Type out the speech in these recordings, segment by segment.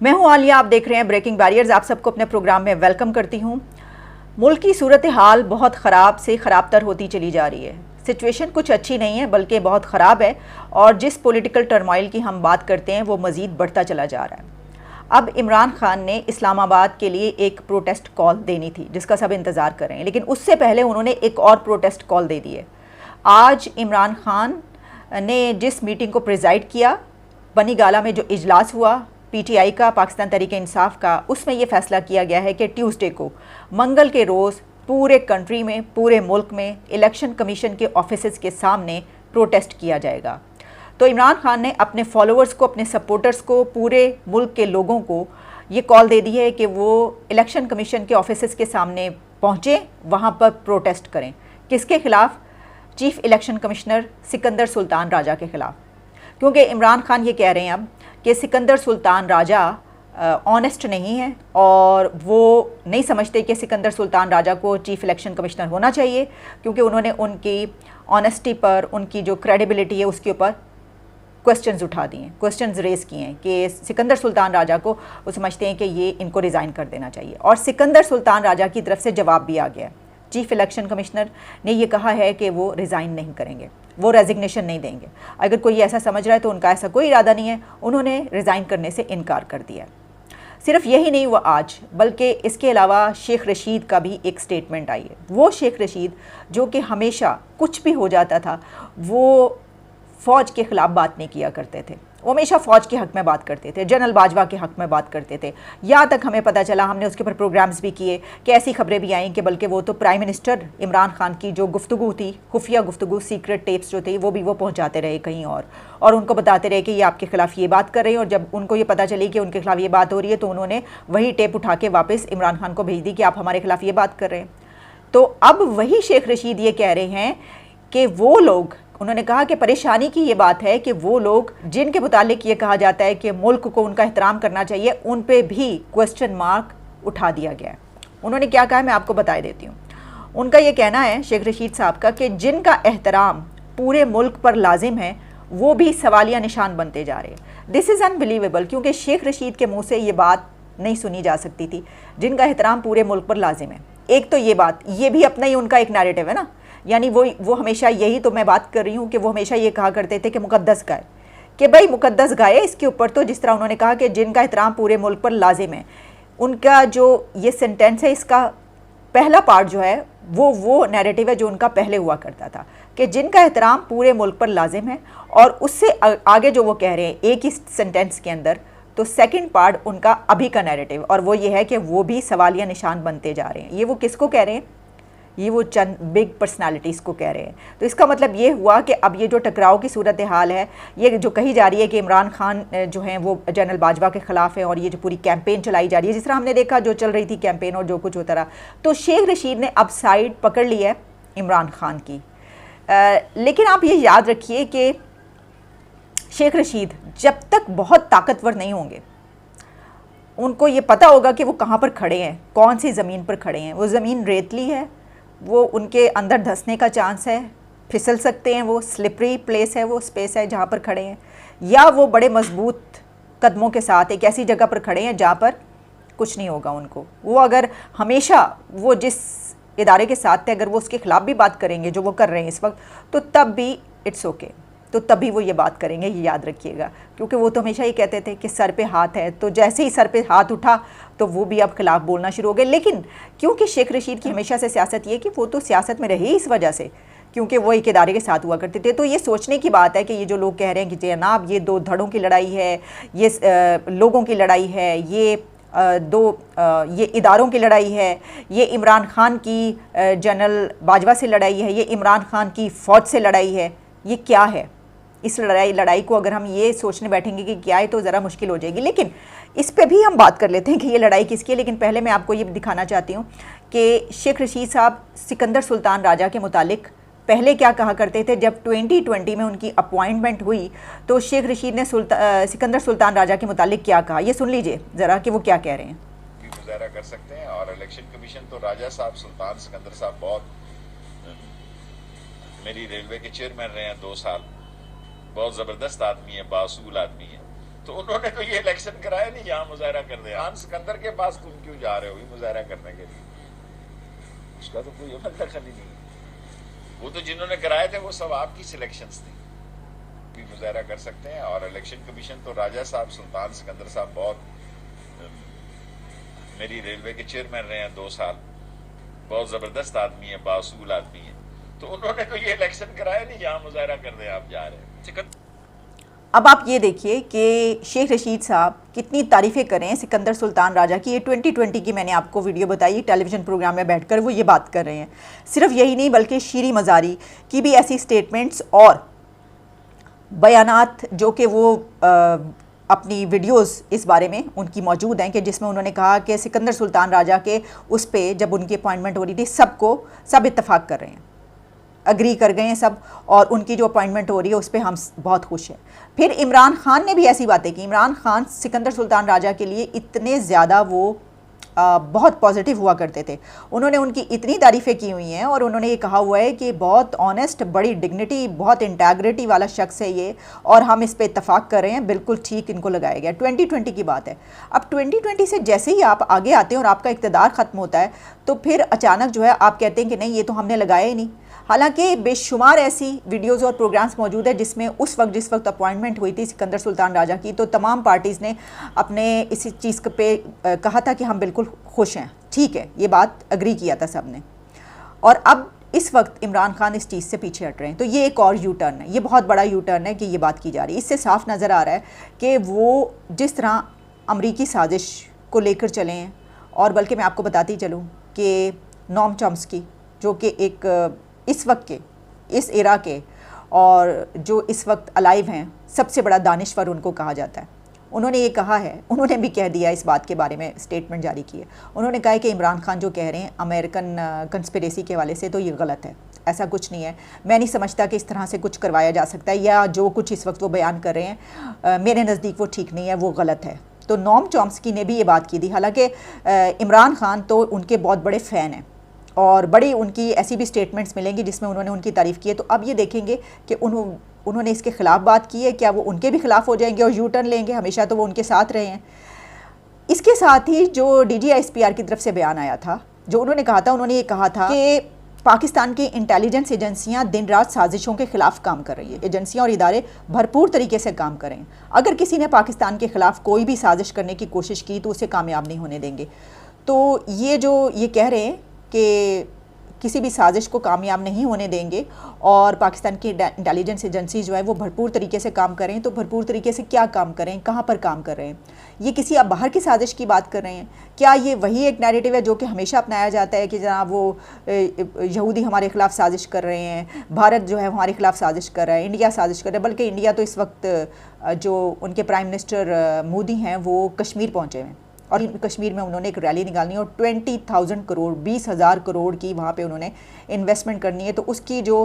मैं हूं आलिया, आप देख रहे हैं ब्रेकिंग बैरियर्स। आप सबको अपने प्रोग्राम में वेलकम करती हूं। मुल्क की सूरत हाल बहुत ख़राब से ख़राब तर होती चली जा रही है। सिचुएशन कुछ अच्छी नहीं है बल्कि बहुत ख़राब है, और जिस पॉलिटिकल टर्मोइल की हम बात करते हैं वो मज़ीद बढ़ता चला जा रहा है। अब इमरान खान ने इस्लामाबाद के लिए एक प्रोटेस्ट कॉल देनी थी जिसका सब इंतज़ार कर रहे हैं, लेकिन उससे पहले उन्होंने एक और प्रोटेस्ट कॉल दे दी है। आज इमरान खान ने जिस मीटिंग को प्रिजाइड किया, बनी गाला में जो इजलास हुआ पीटीआई का, पाकिस्तान तहरीक इंसाफ का, उसमें यह फैसला किया गया है कि ट्यूसडे को, मंगल के रोज़ पूरे कंट्री में, पूरे मुल्क में इलेक्शन कमीशन के ऑफिसेज़ के सामने प्रोटेस्ट किया जाएगा। तो इमरान खान ने अपने फॉलोअर्स को, अपने सपोर्टर्स को, पूरे मुल्क के लोगों को ये कॉल दे दी है कि वो इलेक्शन कमीशन के ऑफिसेज़ के सामने पहुँचें, वहाँ पर प्रोटेस्ट करें। किसके ख़िलाफ़? Chief election commissioner Sikandar Sultan Raja के ख़िलाफ़। क्योंकि इमरान खान ये कह रहे हैं अब कि सिकंदर सुल्तान राजा ऑनेस्ट नहीं है, और वो नहीं समझते कि सिकंदर सुल्तान राजा को चीफ़ इलेक्शन कमिश्नर होना चाहिए, क्योंकि उन्होंने उनकी ऑनेस्टी पर, उनकी जो क्रेडिबिलिटी है उसके ऊपर क्वेश्चंस उठा दिए हैं, क्वेश्चंस रेज़ किए हैं कि सिकंदर सुल्तान राजा को वो समझते हैं कि ये इनको रिज़ाइन कर देना चाहिए। और सिकंदर सुल्तान राजा की तरफ से जवाब भी आ गया। चीफ़ इलेक्शन कमिश्नर ने ये कहा है कि वो रिज़ाइन नहीं करेंगे, वो रेजिग्नेशन नहीं देंगे। अगर कोई ऐसा समझ रहा है तो उनका ऐसा कोई इरादा नहीं है, उन्होंने रिज़ाइन करने से इनकार कर दिया। सिर्फ यही नहीं हुआ आज, बल्कि इसके अलावा शेख रशीद का भी एक स्टेटमेंट आई है। वो शेख रशीद जो कि हमेशा कुछ भी हो जाता था वो फ़ौज के ख़िलाफ़ बात नहीं किया करते थे, वो हमेशा फ़ौज के हक़ में बात करते थे, जनरल बाजवा के हक़ में बात करते थे। यहाँ तक हमें पता चला, हमने उसके ऊपर प्रोग्राम्स भी किए कि ऐसी खबरें भी आईं कि बल्कि वो तो प्राइम मिनिस्टर इमरान खान की जो गुफ्तगू थी, खुफिया गुफ्तगू, सीक्रेट टेप्स जो थे, वो भी वो पहुँचाते रहे कहीं और उनको बताते रहे कि ये आपके ख़िलाफ़ ये बात कर रहे हैं। और जब उनको ये पता चली कि उनके खिलाफ़ ये बात हो रही है तो उन्होंने वही टेप उठा के वापस इमरान खान को भेज दी कि आप हमारे खिलाफ़ ये बात कर रहे हैं। तो अब वही शेख रशीद ये कह रहे हैं कि वो लोग, उन्होंने कहा कि परेशानी की ये बात है कि वो लोग जिनके मुतालिक ये कहा जाता है कि मुल्क को उनका एहतराम करना चाहिए, उन पे भी क्वेश्चन मार्क उठा दिया गया है। उन्होंने क्या कहा, मैं आपको बता देती हूँ। उनका ये कहना है शेख रशीद साहब का कि जिनका एहतराम पूरे मुल्क पर लाजिम है वो भी सवालिया निशान बनते जा रहे हैं। दिस इज़ अनबिलीवेबल, क्योंकि शेख रशीद के मुँह से ये बात नहीं सुनी जा सकती थी। जिनका एहतराम पूरे मुल्क पर लाजिम है, एक तो ये बात, ये भी अपना ही उनका एक नैरेटिव है ना, यानी वो हमेशा यही, तो मैं बात कर रही हूँ कि वो हमेशा ये कहा करते थे कि मुकद्दस गाय, कि भाई मुकद्दस गाय। इसके ऊपर तो जिस तरह उन्होंने कहा कि जिनका एहतराम पूरे मुल्क पर लाजिम है, उनका जो ये सेंटेंस है, इसका पहला पार्ट जो है वो नैरेटिव है जो उनका पहले हुआ करता था कि जिनका एहतराम पूरे मुल्क पर लाजिम है। और उससे आगे जो वो कह रहे हैं एक ही सेंटेंस के अंदर, तो सेकंड पार्ट उनका अभी का नैरेटिव, और वो ये है कि वो भी सवालिया निशान बनते जा रहे हैं। ये वो किसको कह रहे हैं? ये वो चंद बिग पर्सनालिटीज़ को कह रहे हैं। तो इसका मतलब ये हुआ कि अब ये जो टकराव की सूरत हाल है, ये जो कही जा रही है कि इमरान खान जो हैं वो जनरल बाजवा के ख़िलाफ़ है, और ये जो पूरी कैंपेन चलाई जा रही है, जिस तरह हमने देखा जो चल रही थी कैंपेन और जो कुछ होता रहा, तो शेख रशीद ने अब साइड पकड़ ली है इमरान खान की। लेकिन आप ये याद रखिए कि शेख रशीद जब तक बहुत ताकतवर नहीं होंगे, उनको ये पता होगा कि वो कहाँ पर खड़े हैं, कौन सी ज़मीन पर खड़े हैं। वो ज़मीन रेतली है, वो उनके अंदर धंसने का चांस है, फिसल सकते हैं, वो स्लिपरी प्लेस है, वो स्पेस है जहाँ पर खड़े हैं, या वो बड़े मजबूत कदमों के साथ एक ऐसी जगह पर खड़े हैं जहाँ पर कुछ नहीं होगा उनको। वो अगर हमेशा वो जिस इदारे के साथ थे, अगर वो उसके ख़िलाफ़ भी बात करेंगे जो वो कर रहे हैं इस वक्त, तो तब भी इट्स ओके, तो तभी वो ये बात करेंगे, ये याद रखिएगा। क्योंकि वो तो हमेशा ही कहते थे कि सर पे हाथ है, तो जैसे ही सर पे हाथ उठा तो वो भी अब खिलाफ बोलना शुरू हो गए। लेकिन क्योंकि शेख रशीद की हमेशा से सियासत ये कि वो तो सियासत में रहे इस वजह से क्योंकि वो एक इदारे के साथ हुआ करते थे, तो ये सोचने की बात है कि ये जो लोग कह रहे हैं कि जनाब ये दो धड़ों की लड़ाई है, ये लोगों की लड़ाई है, ये इदारों की लड़ाई है, ये इमरान खान की जनरल बाजवा से लड़ाई है, ये इमरान खान की फ़ौज से लड़ाई है, ये क्या है? इस लड़ाई को अगर हम ये सोचने बैठेंगे कि क्या है तो ज़रा मुश्किल हो जाएगी। लेकिन इस पे भी हम बात कर लेते हैं कि ये लड़ाई किसकी है। लेकिन पहले मैं आपको ये दिखाना चाहती हूँ कि शेख रशीद साहब सिकंदर सुल्तान राजा के मुतालिक पहले क्या कहा करते थे। जब 2020 में उनकी अपॉइंटमेंट हुई तो शेख रशीद ने सिकंदर सुल्तान राजा के मुतालिक क्या कहा, ये सुन लीजिए ज़रा कि वो क्या कह रहे हैं। गुजारा कर सकते हैं। और इलेक्शन कमीशन तो राजा साहब सुल्तान सिकंदर साहब बहुत मेरी रेलवे के चेयरमैन रहे हैं 2 साल, बहुत ज़बरदस्त आदमी है, बासूल आदमी है। तो उन्होंने तो ये इलेक्शन कराया नहीं, यहाँ मुजाहरा कर दिया। खान सिकंदर के पास तुम क्यों जा रहे हो मुजाहरा करने के लिए? उसका तो कोई अमल दखल ही नहीं। वो तो जिन्होंने कराए थे वो सब आपकी सिलेक्शंस थी। भी मुजाहरा कर सकते हैं। और इलेक्शन कमीशन तो राजा साहब, सुल्तान सिकंदर साहब बहुत मेरी रेलवे के चेयरमैन रहे हैं 2 साल, बहुत जबरदस्त आदमी है, बासूल आदमी है। तो उन्होंने तो ये इलेक्शन कराया नहीं, यहाँ मुजाहरा करने आप जा रहे हैं। अब आप ये देखिए कि शेख रशीद साहब कितनी तारीफ़ें करें सिकंदर सुल्तान राजा की। ये 2020 की मैंने आपको वीडियो बताई, टेलीविज़न प्रोग्राम में बैठकर वो ये बात कर रहे हैं। सिर्फ यही नहीं बल्कि शीरी मज़ारी की भी ऐसी स्टेटमेंट्स और बयानात जो कि वो अपनी वीडियोस इस बारे में उनकी मौजूद हैं कि जिसमें उन्होंने कहा कि सिकंदर सुल्तान राजा के उस पे जब उनकी अपॉइंटमेंट हो रही थी सब इत्तेफाक कर रहे हैं, अग्री कर गए हैं सब, और उनकी जो अपॉइंटमेंट हो रही है उस पर हम बहुत खुश हैं। फिर इमरान खान ने भी ऐसी बातें की। इमरान खान सिकंदर सुल्तान राजा के लिए इतने ज़्यादा वो बहुत पॉजिटिव हुआ करते थे। उन्होंने उनकी इतनी तारीफ़ें की हुई हैं और उन्होंने ये कहा हुआ है कि बहुत ऑनेस्ट, बड़ी डिग्निटी, बहुत इंटेग्रिटी वाला शख्स है ये, और हम इस पे इत्तेफाक कर रहे हैं, बिल्कुल ठीक इनको लगाया गया। 2020 की बात है। अब 2020 से जैसे ही आप आगे आते हैं और आपका इक़्तिदार ख़त्म होता है तो फिर अचानक जो है आप कहते हैं कि नहीं ये तो हमने लगाया ही नहीं। हालांकि बेशुमार ऐसी वीडियोज़ और प्रोग्राम्स मौजूद है जिसमें जिस वक्त अपॉइंटमेंट हुई थी सिकंदर सुल्तान राजा की, तो तमाम पार्टीज़ ने अपने इसी चीज़ पे कहा था कि हम बिल्कुल खुश हैं, ठीक है, ये बात अग्री किया था सब ने। और अब इस वक्त इमरान खान इस चीज़ से पीछे हट रहे हैं, तो ये एक और यू टर्न है, ये बहुत बड़ा यू टर्न है कि ये बात की जा रही है। इससे साफ नज़र आ रहा है कि वो जिस तरह अमरीकी साजिश को लेकर चले हैं, और बल्कि मैं आपको बताती चलूँ कि नोम चॉम्स्की जो कि एक इस वक्त के, इस एरा के, और जो इस वक्त अलाइव हैं, सबसे बड़ा दानिश्वर उनको कहा जाता है। उन्होंने ये कहा है, उन्होंने भी कह दिया इस बात के बारे में, स्टेटमेंट जारी की है। उन्होंने कहा है कि इमरान खान जो कह रहे हैं अमेरिकन कंस्पिरेसी के हवाले से, तो ये गलत है, ऐसा कुछ नहीं है। मैं नहीं समझता कि इस तरह से कुछ करवाया जा सकता है, या जो कुछ इस वक्त वो बयान कर रहे हैं मेरे नज़दीक वो ठीक नहीं है, वो गलत है। तो नोम चॉम्स्की ने भी ये बात की थी। हालाँकि इमरान खान तो उनके बहुत बड़े फ़ैन हैं और बड़ी उनकी ऐसी भी स्टेटमेंट्स मिलेंगी जिसमें उन्होंने उनकी तारीफ़ की है। तो अब ये देखेंगे कि उन्होंने इसके ख़िलाफ़ बात की है, क्या वो उनके भी ख़िलाफ़ हो जाएंगे और यू टर्न लेंगे? हमेशा तो वो उनके साथ रहे हैं। इसके साथ ही जो DGISPR की तरफ से बयान आया था, जो उन्होंने कहा था, उन्होंने ये कहा था कि पाकिस्तान की इंटेलिजेंस एजेंसियां दिन रात साजिशों के ख़िलाफ़ काम कर रही है। एजेंसियां और इदारे भरपूर तरीके से काम करें। अगर किसी ने पाकिस्तान के ख़िलाफ़ कोई भी साजिश करने की कोशिश की तो उसे कामयाब नहीं होने देंगे। तो ये कह रहे हैं कि किसी भी साजिश को कामयाब नहीं होने देंगे, और पाकिस्तान की इंटेलिजेंस एजेंसी जो है वो भरपूर तरीके से काम करें। तो भरपूर तरीके से क्या काम करें, कहाँ पर काम कर रहे हैं? ये किसी अब बाहर की साजिश की बात कर रहे हैं? क्या ये वही एक नैरेटिव है जो कि हमेशा अपनाया जाता है कि जनाब वो यहूदी हमारे ख़िलाफ़ साजिश कर रहे हैं, भारत जो है हमारे ख़िलाफ़ साजिश कर रहा है, इंडिया साजिश कर रहा है? बल्कि इंडिया तो इस वक्त जो उनके प्राइम मिनिस्टर मोदी हैं वो कश्मीर पहुँचे हैं, और कश्मीर में उन्होंने एक रैली निकालनी है और 20,000 करोड़ 20,000 करोड़ की वहाँ पे उन्होंने इन्वेस्टमेंट करनी है। तो उसकी जो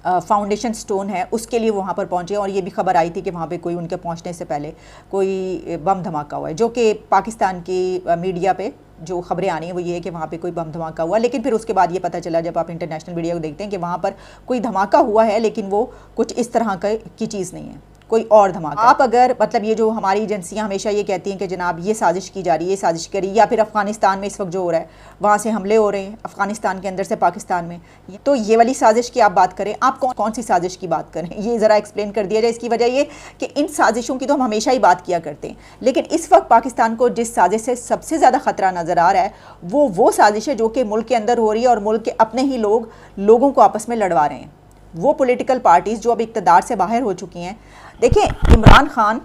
फाउंडेशन स्टोन है उसके लिए वहाँ पर पहुँचे, और ये भी खबर आई थी कि वहाँ पे कोई उनके पहुँचने से पहले कोई बम धमाका हुआ है, जो कि पाकिस्तान की मीडिया पे जो खबरें आनी है वो ये है कि वहाँ पे कोई बम धमाका हुआ। लेकिन फिर उसके बाद ये पता चला जब आप इंटरनेशनल मीडिया को देखते हैं कि वहाँ पर कोई धमाका हुआ है, लेकिन वो कुछ इस तरह की चीज़ नहीं है, कोई और धमाका। आप अगर मतलब ये जो हमारी एजेंसियां हमेशा ये कहती हैं कि जनाब ये साजिश की जा रही है, ये साजिश करी, या फिर अफ़गानिस्तान में इस वक्त जो हो रहा है वहाँ से हमले हो रहे हैं, अफ़गानिस्तान के अंदर से पाकिस्तान में, तो ये वाली साजिश की आप बात करें, आप कौन सी साजिश की बात करें, ये ज़रा एक्सप्लेन कर दिया जाए। इसकी वजह ये कि इन साजिशों की तो हम हमेशा ही बात किया करते हैं, लेकिन इस वक्त पाकिस्तान को जिस साजिश से सबसे ज़्यादा ख़तरा नज़र आ रहा है वो साजिश है जो कि मुल्क के अंदर हो रही है, और मुल्क के अपने ही लोगों को आपस में लड़वा रहे हैं। वो पॉलिटिकल पार्टीज़ जो अब इक़्तिदार से बाहर हो चुकी हैं। देखिए, इमरान खान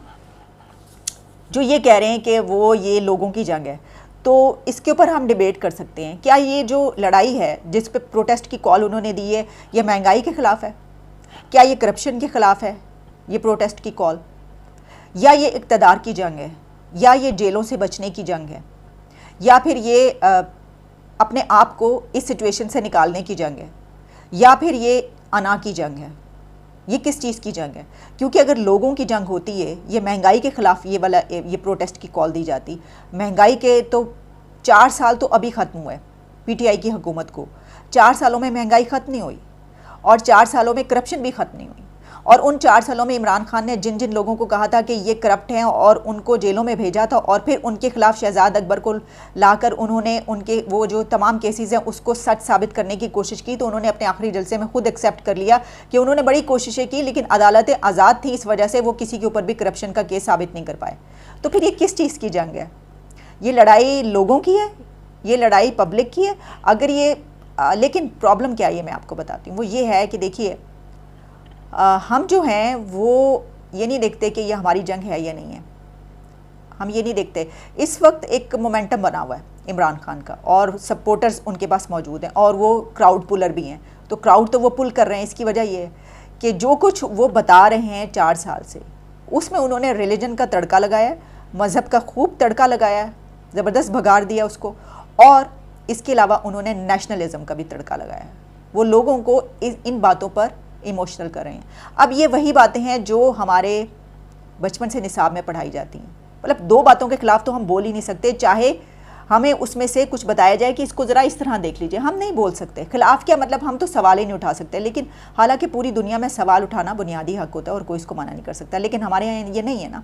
जो ये कह रहे हैं कि वो ये लोगों की जंग है, तो इसके ऊपर हम डिबेट कर सकते हैं। क्या ये जो लड़ाई है जिस पे प्रोटेस्ट की कॉल उन्होंने दी है, ये महंगाई के ख़िलाफ़ है? क्या ये करप्शन के ख़िलाफ़ है ये प्रोटेस्ट की कॉल? या ये इक़्तिदार की जंग है? या ये जेलों से बचने की जंग है? या फिर ये अपने आप को इस सिचुएशन से निकालने की जंग है? या फिर ये अना की जंग है? ये किस चीज़ की जंग है? क्योंकि अगर लोगों की जंग होती है, ये महंगाई के ख़िलाफ़ ये प्रोटेस्ट की कॉल दी जाती। महंगाई के तो 4 साल तो अभी ख़त्म हुए PTI की हुकूमत को, 4 सालों में महंगाई ख़त्म नहीं हुई, और 4 सालों में करप्शन भी ख़त्म नहीं हुई। और उन 4 सालों में इमरान खान ने जिन जिन लोगों को कहा था कि ये करप्ट हैं और उनको जेलों में भेजा था, और फिर उनके खिलाफ शहजाद अकबर को लाकर उन्होंने उनके वो जो तमाम केसेस हैं उसको सच साबित करने की कोशिश की, तो उन्होंने अपने आखिरी जलसे में खुद एक्सेप्ट कर लिया कि उन्होंने बड़ी कोशिशें की लेकिन अदालतें आज़ाद थी, इस वजह से वो किसी के ऊपर भी करप्शन का केस साबित नहीं कर पाए। तो फिर ये किस चीज़ की जंग है? ये लड़ाई लोगों की है, ये लड़ाई पब्लिक की है? अगर ये लेकिन प्रॉब्लम क्या है ये मैं आपको बताती हूँ। वो ये है कि देखिए हम जो हैं वो ये नहीं देखते कि ये हमारी जंग है या नहीं है, हम ये नहीं देखते। इस वक्त एक मोमेंटम बना हुआ है इमरान खान का और सपोर्टर्स उनके पास मौजूद हैं और वो क्राउड पुलर भी हैं, तो क्राउड तो वो पुल कर रहे हैं। इसकी वजह ये है कि जो कुछ वो बता रहे हैं 4 साल से उसमें उन्होंने रिलीजन का तड़का लगाया, मज़हब का खूब तड़का लगाया, ज़बरदस्त भगाड़ दिया उसको, और इसके अलावा उन्होंने नेशनलिज्म का भी तड़का लगाया। वो लोगों को इन बातों पर इमोशनल कर रहे हैं। अब ये वही बातें हैं जो हमारे बचपन से निसाब में पढ़ाई जाती हैं। मतलब 2 बातों के खिलाफ तो हम बोल ही नहीं सकते, चाहे हमें उसमें से कुछ बताया जाए कि इसको ज़रा इस तरह देख लीजिए, हम नहीं बोल सकते। खिलाफ क्या मतलब, हम तो सवाल ही नहीं उठा सकते। लेकिन हालांकि पूरी दुनिया में सवाल उठाना बुनियादी हक होता है और कोई इसको मना नहीं कर सकता, लेकिन हमारे यहाँ ये नहीं है ना।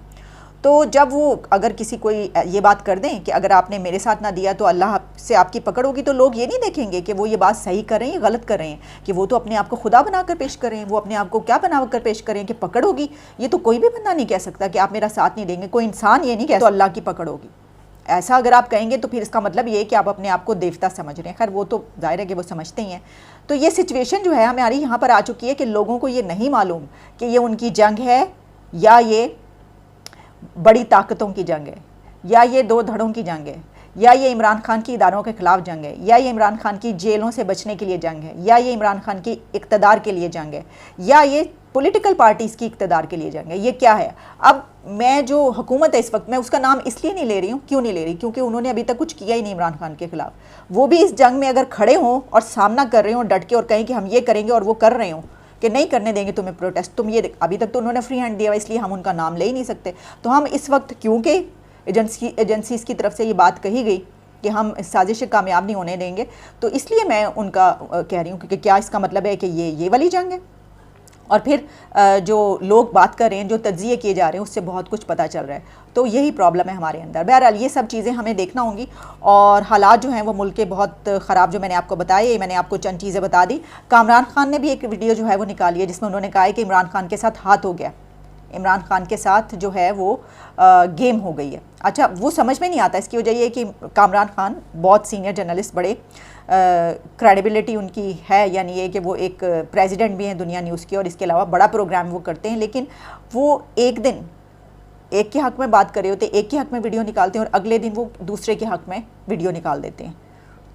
तो जब वो अगर किसी कोई ये बात कर दें कि अगर आपने मेरे साथ ना दिया तो अल्लाह से आपकी पकड़ होगी, तो लोग ये नहीं देखेंगे कि वो ये बात सही कर रहे हैं या गलत कर रहे हैं, कि वो तो अपने आप को खुदा बनाकर पेश कर रहे हैं, वो अपने आप को क्या बनाकर पेश कर रहे हैं कि पकड़ होगी। ये तो कोई भी बंदा नहीं कह सकता कि आप मेरा साथ नहीं देंगे, कोई इंसान ये नहीं कह तो अल्लाह की पकड़ होगी। ऐसा अगर आप कहेंगे तो फिर इसका मतलब ये है कि आप अपने आप को देवता समझ रहे हैं। खैर वो तो जाहिर है कि वो समझते ही हैं। तो ये सिचुएशन जो है हमारी यहाँ पर आ चुकी है कि लोगों को ये नहीं मालूम कि ये उनकी जंग है या ये बड़ी ताकतों की जंग है, या ये 2 धड़ों की जंग है, या ये इमरान खान की इदारों के खिलाफ जंग है, या ये इमरान खान की जेलों से बचने के लिए जंग है, या ये इमरान खान की इक़्तिदार के लिए जंग है, या ये पॉलिटिकल पार्टीज़ की इक़्तिदार के लिए जंग है। ये क्या है? अब मैं जो हुकूमत है इस वक्त, मैं उसका नाम इसलिए नहीं ले रही हूँ, क्यों नहीं ले रही, क्योंकि उन्होंने अभी तक कुछ किया ही नहीं इमरान खान के खिलाफ। वो भी इस जंग में अगर खड़े हों और सामना कर रहे हों डट के और कहें कि हम ये करेंगे और वो कर रहे हों कि नहीं करने देंगे तुम्हें प्रोटेस्ट, तुम ये अभी तक तो उन्होंने फ्री हैंड दिया, इसलिए हम उनका नाम ले ही नहीं सकते। तो हम इस वक्त, क्योंकि एजेंसीज़ की तरफ से ये बात कही गई कि हम इस साजिश कामयाब नहीं होने देंगे, तो इसलिए मैं उनका कह रही हूँ कि क्या इसका मतलब है कि ये वाली जंग है? और फिर जो लोग बात कर रहे हैं, जो तज्जिए किए जा रहे हैं, उससे बहुत कुछ पता चल रहा है। तो यही प्रॉब्लम है हमारे अंदर। बहरहाल ये सब चीज़ें हमें देखना होंगी, और हालात जो हैं वो मुल्क के बहुत ख़राब, जो मैंने आपको बताए, मैंने आपको चंद चीज़ें बता दी। कामरान खान ने भी एक वीडियो जो है वो निकाली है जिसमें उन्होंने कहा है कि इमरान खान के साथ हाथ हो गया, इमरान खान के साथ जो है वो गेम हो गई है। अच्छा, वो समझ में नहीं आता। इसकी वजह ये है कि कामरान खान बहुत सीनियर जर्नलिस्ट, बड़े क्रेडिबिलिटी उनकी है, यानी ये कि वो एक प्रेसिडेंट भी हैं दुनिया न्यूज़ के, और इसके अलावा बड़ा प्रोग्राम वो करते हैं। लेकिन वो एक दिन एक के हक़ में बात कर रहे होते, एक के हक़ में वीडियो निकालते हैं, और अगले दिन वो दूसरे के हक़ में वीडियो निकाल देते हैं।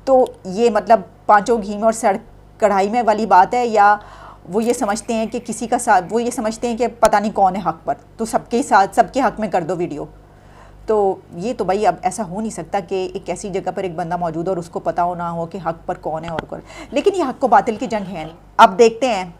तो ये मतलब पाँचों घी में और सड़ कढ़ाई में वाली बात है, या वो ये समझते हैं कि किसी का साथ, वो ये समझते हैं कि पता नहीं कौन है हक़ पर, तो सबके साथ सबके हक़ में कर दो वीडियो। तो ये तो भाई अब ऐसा हो नहीं सकता कि एक ऐसी जगह पर एक बंदा मौजूद हो और उसको पता हो ना हो कि हक़ पर कौन है और कौन। लेकिन ये हक़ को बातिल की जंग है नहीं। अब देखते हैं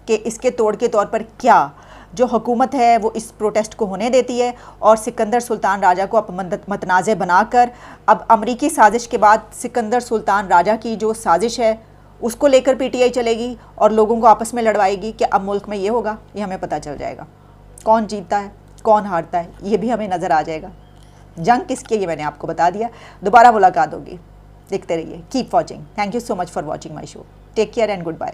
कि इसके तोड़ के तौर पर क्या जो हुकूमत है वो इस प्रोटेस्ट को होने देती है, और सिकंदर सुल्तान राजा को अब मतनाज़े बनाकर, अब अमरीकी साजिश के बाद सिकंदर सुल्तान राजा की जो साजिश है उसको लेकर पीटीआई चलेगी और लोगों को आपस में लड़वाएगी कि अब मुल्क में ये होगा। ये हमें पता चल जाएगा, कौन जीतता है कौन हारता है, ये भी हमें नज़र आ जाएगा। जंग किसकी, ये मैंने आपको बता दिया। दोबारा मुलाकात होगी, देखते रहिए, keep watching. Thank you so much for watching my show. Take care and good bye.